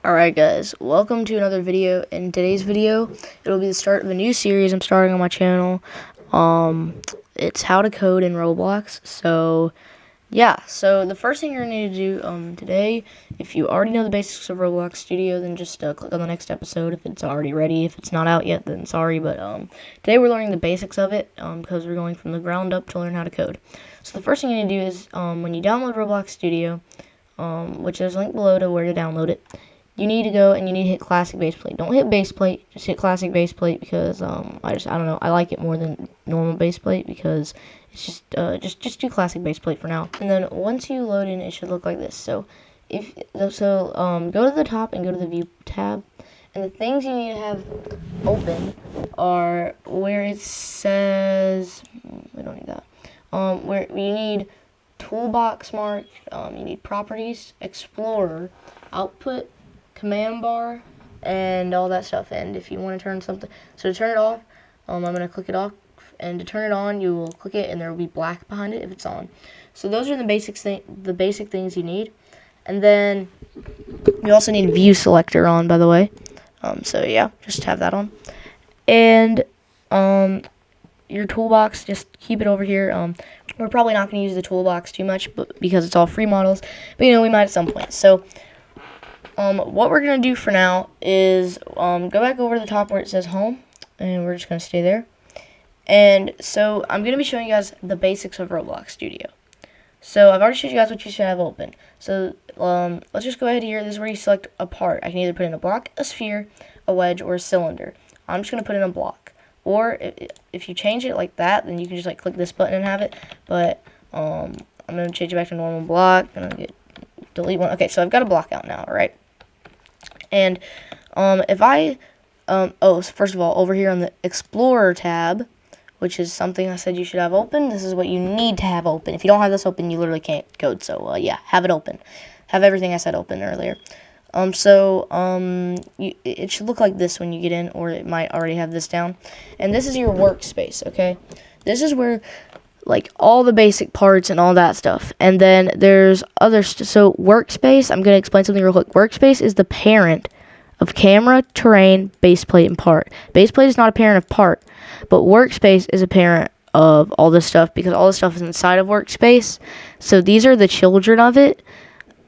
Alright guys, welcome to another video. In today's video, it'll be the start of a new series I'm starting on my channel. It's how to code in Roblox. So, yeah. So, the first thing you're going to need to do today, if you already know the basics of Roblox Studio, then just click on the next episode if it's already ready. If it's not out yet, then sorry. But today we're learning the basics of it because we're going from the ground up to learn how to code. So, the first thing you need to do is when you download Roblox Studio, which is linked below to where to download it, you need to go and you need to hit classic baseplate. Don't hit baseplate, just hit classic baseplate because I don't know, I like it more than normal baseplate because it's just do classic baseplate for now. And then once you load in, it should look like this. So go to the top and go to the view tab, and the things you need to have open are where it says we don't need that. Where you need toolbox mark, you need properties, explorer, output, command bar, and all that stuff. And if you want to turn something, so to turn it off, I'm going to click it off, and to turn it on, you will click it and there will be black behind it if it's on. So those are the basic things you need. And then you also need view selector on, by the way. So yeah, just have that on. And your toolbox, just keep it over here. We're probably not going to use the toolbox too much, but because it's all free models, but we might at some point. So what we're going to do for now is go back over to the top where it says home, and we're just going to stay there. And so I'm going to be showing you guys the basics of Roblox Studio. So I've already showed you guys what you should have open. So let's just go ahead here. This is where you select a part. I can either put in a block, a sphere, a wedge, or a cylinder. I'm just going to put in a block. Or if you change it like that, then you can just click this button and have it. But I'm going to change it back to normal block. I'm going to delete one. Okay, so I've got a block out now, right? And if I, first of all, over here on the Explorer tab, which is something I said you should have open, this is what you need to have open. If you don't have this open, you literally can't code. So, yeah, have it open. Have everything I said open earlier. It should look like this when you get in, or it might already have this down. And this is your workspace, okay? This is where all the basic parts and all that stuff. And then there's other so Workspace, I'm going to explain something real quick. Workspace is the parent of camera, terrain, baseplate, and part. Baseplate is not a parent of part, but Workspace is a parent of all this stuff because all this stuff is inside of Workspace. So these are the children of it.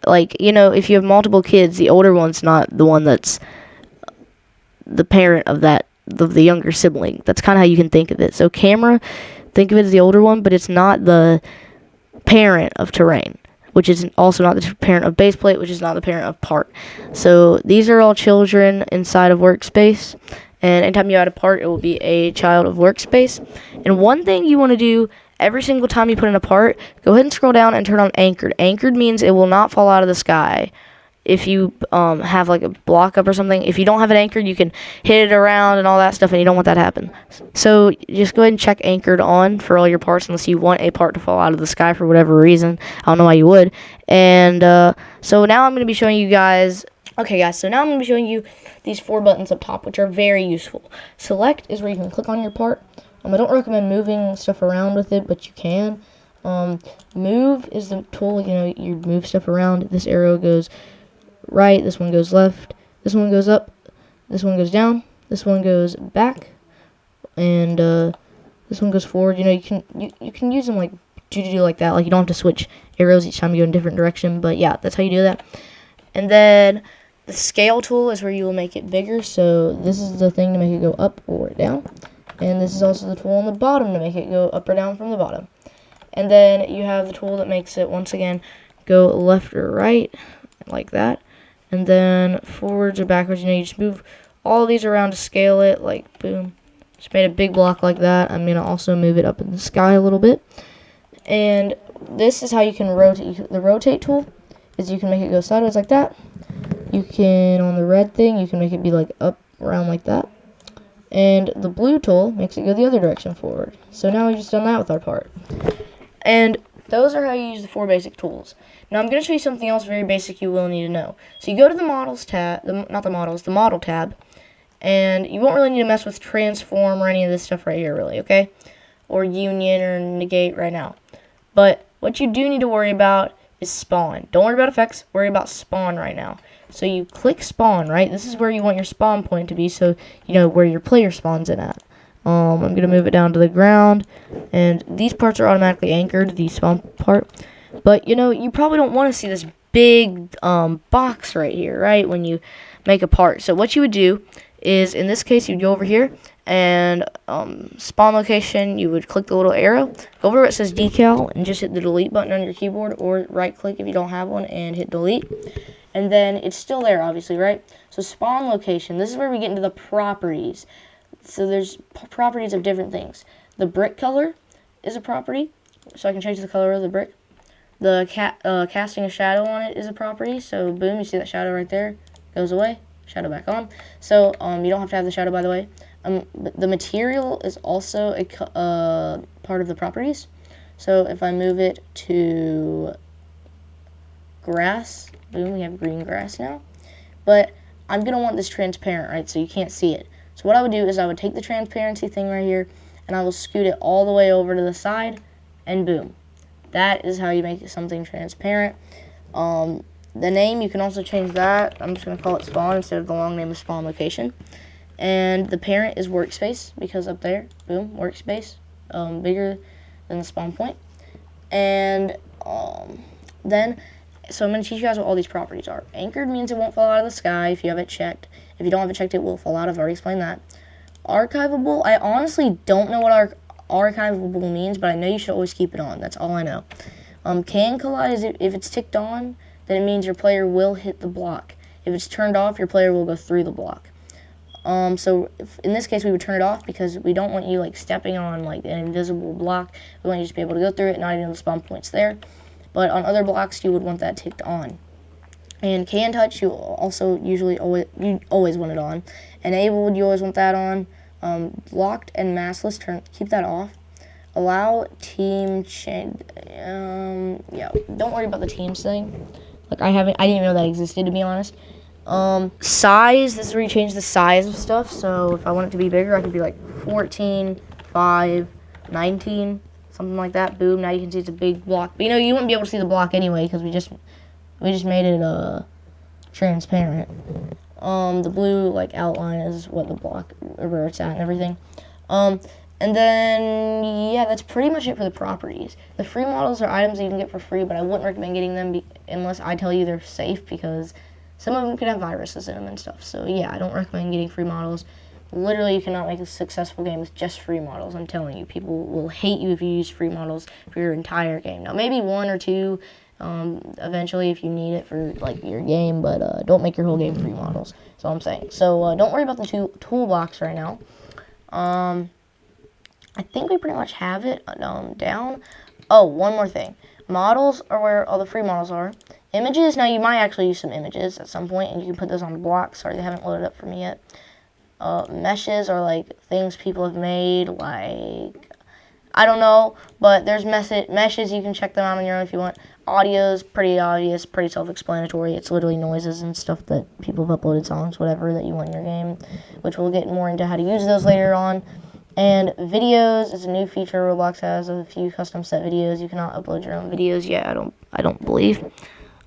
If you have multiple kids, the older one's not the one that's the parent of the younger sibling. That's kind of how you can think of it. So camera, think of it as the older one, but it's not the parent of terrain, which is also not the parent of baseplate, which is not the parent of part. So these are all children inside of Workspace, and anytime you add a part, it will be a child of Workspace. And one thing you want to do every single time you put in a part, go ahead and scroll down and turn on anchored. Anchored means it will not fall out of the sky. If you have a block up or something, if you don't have it anchored, you can hit it around and all that stuff, and you don't want that to happen. So just go ahead and check anchored on for all your parts, unless you want a part to fall out of the sky for whatever reason. I don't know why you would. And so now I'm going to be showing you guys. Okay, guys. So now I'm going to be showing you these 4 buttons up top, which are very useful. Select is where you can click on your part. I don't recommend moving stuff around with it, but you can. Move is the tool. You move stuff around. This arrow goes right, this one goes left, this one goes up, this one goes down, this one goes back, and this one goes forward. You can use them to do like that. You don't have to switch arrows each time you go in a different direction, but yeah, that's how you do that. And then the scale tool is where you will make it bigger. So this is the thing to make it go up or down, and this is also the tool on the bottom to make it go up or down from the bottom. And then you have the tool that makes it, once again, go left or right, like that. And then forwards or backwards, you just move all of these around to scale it, boom. Just made a big block like that. I'm going to also move it up in the sky a little bit. And this is how you can rotate. The rotate tool is you can make it go sideways like that. You can, on the red thing, you can make it be up, around like that. And the blue tool makes it go the other direction forward. So now we've just done that with our part. And those are how you use the 4 basic tools. Now I'm going to show you something else very basic you will need to know. So you go to the models tab, the model tab, and you won't really need to mess with transform or any of this stuff right here, really, okay? Or union or negate right now. But what you do need to worry about is spawn. Don't worry about effects, worry about spawn right now. So you click spawn, right? This is where you want your spawn point to be, so you know where your player spawns in at. I'm going to move it down to the ground, and these parts are automatically anchored, the spawn part. But, you know, you probably don't want to see this big box right here, right, when you make a part. So what you would do is, in this case, you'd go over here, and spawn location, you would click the little arrow, go over where it says decal, and just hit the delete button on your keyboard, or right-click if you don't have one, and hit delete. And then it's still there, obviously, right? So spawn location, this is where we get into the properties. So there's properties of different things. The brick color is a property, so I can change the color of the brick. The casting a shadow on it is a property, so boom, you see that shadow right there, goes away, shadow back on. So you don't have to have the shadow, by the way. The material is also a part of the properties. So if I move it to grass, boom, we have green grass now. But I'm going to want this transparent, right, so you can't see it. So what I would do is I would take the transparency thing right here, and I will scoot it all the way over to the side, and boom. That is how you make something transparent. The name, you can also change that. I'm just going to call it spawn instead of the long name of spawn location. And the parent is workspace, because up there, boom, workspace, bigger than the spawn point. And then, so I'm going to teach you guys what all these properties are. Anchored means it won't fall out of the sky if you have it checked. If you don't have it checked, it will fall out. I've already explained that. Archivable, I honestly don't know what archivable means, but I know you should always keep it on. That's all I know. Can collide is if it's ticked on, then it means your player will hit the block. If it's turned off, your player will go through the block. So in this case, we would turn it off because we don't want you like stepping on like an invisible block. We want you to be able to go through it, not even the spawn points there. But on other blocks, you would want that ticked on. And can touch, you also always want it on. Enabled, you always want that on. Locked and maskless, keep that off. Allow team change. Yeah, don't worry about the teams thing. Like I didn't even know that existed, to be honest. Size, this is where you change the size of stuff. So if I want it to be bigger, I could be like 14, 5, 19, something like that. Boom, now you can see it's a big block. But you know, you wouldn't be able to see the block anyway because we just made it transparent. The blue like outline is what the block, where it's at and everything. And then yeah, that's pretty much it for the properties. The free models are items that you can get for free, but I wouldn't recommend getting them unless I tell you they're safe, because some of them could have viruses in them and stuff. So yeah, I don't recommend getting free models. Literally, you cannot make a successful game with just free models. I'm telling you, people will hate you if you use free models for your entire game. Now, maybe one or two eventually if you need it for like your game, but don't make your whole game free models. That's all I'm saying. So don't worry about the toolbox right now. I think we pretty much have it down. Oh, one more thing. Models are where all the free models are. Images, now you might actually use some images at some point, and you can put those on blocks. Sorry, they haven't loaded up for me yet. Meshes are like things people have made, like, I don't know, but there's meshes, you can check them out on your own if you want. Audio is pretty obvious, pretty self-explanatory. It's literally noises and stuff that people have uploaded, songs, whatever that you want in your game, which we'll get more into how to use those later on. And videos is a new feature Roblox has of a few custom set videos. You cannot upload your own videos yet, I don't believe,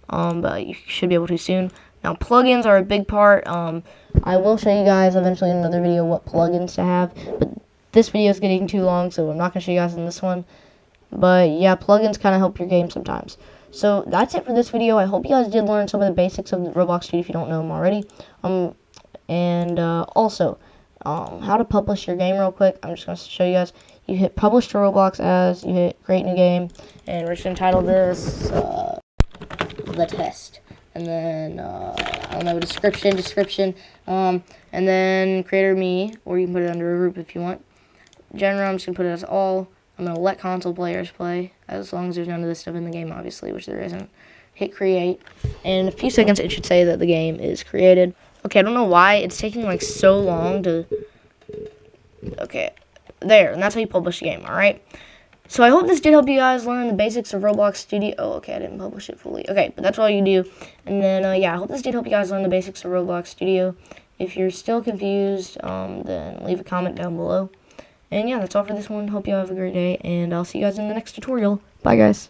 but you should be able to soon. Now, plugins are a big part. I will show you guys eventually in another video what plugins to have, but this video is getting too long, so I'm not going to show you guys in this one. But yeah, plugins kind of help your game sometimes. So that's it for this video. I hope you guys did learn some of the basics of the Roblox Studio if you don't know them already. Also, how to publish your game real quick. I'm just going to show you guys. You hit publish to Roblox as, you hit create new game, and we're just going to title this The Test. And then, I don't know, description, and then creator me, or you can put it under a group if you want. Genre, I'm just going to put it as all. I'm going to let console players play, as long as there's none of this stuff in the game, obviously, which there isn't. Hit create, and in a few seconds it should say that the game is created. Okay, I don't know why it's taking like so long to, okay, there, and that's how you publish the game, alright? So I hope this did help you guys learn the basics of Roblox Studio. Oh, okay, I didn't publish it fully. Okay, but that's all you do. And then, yeah, I hope this did help you guys learn the basics of Roblox Studio. If you're still confused, then leave a comment down below. And yeah, that's all for this one. Hope you have a great day, and I'll see you guys in the next tutorial. Bye, guys.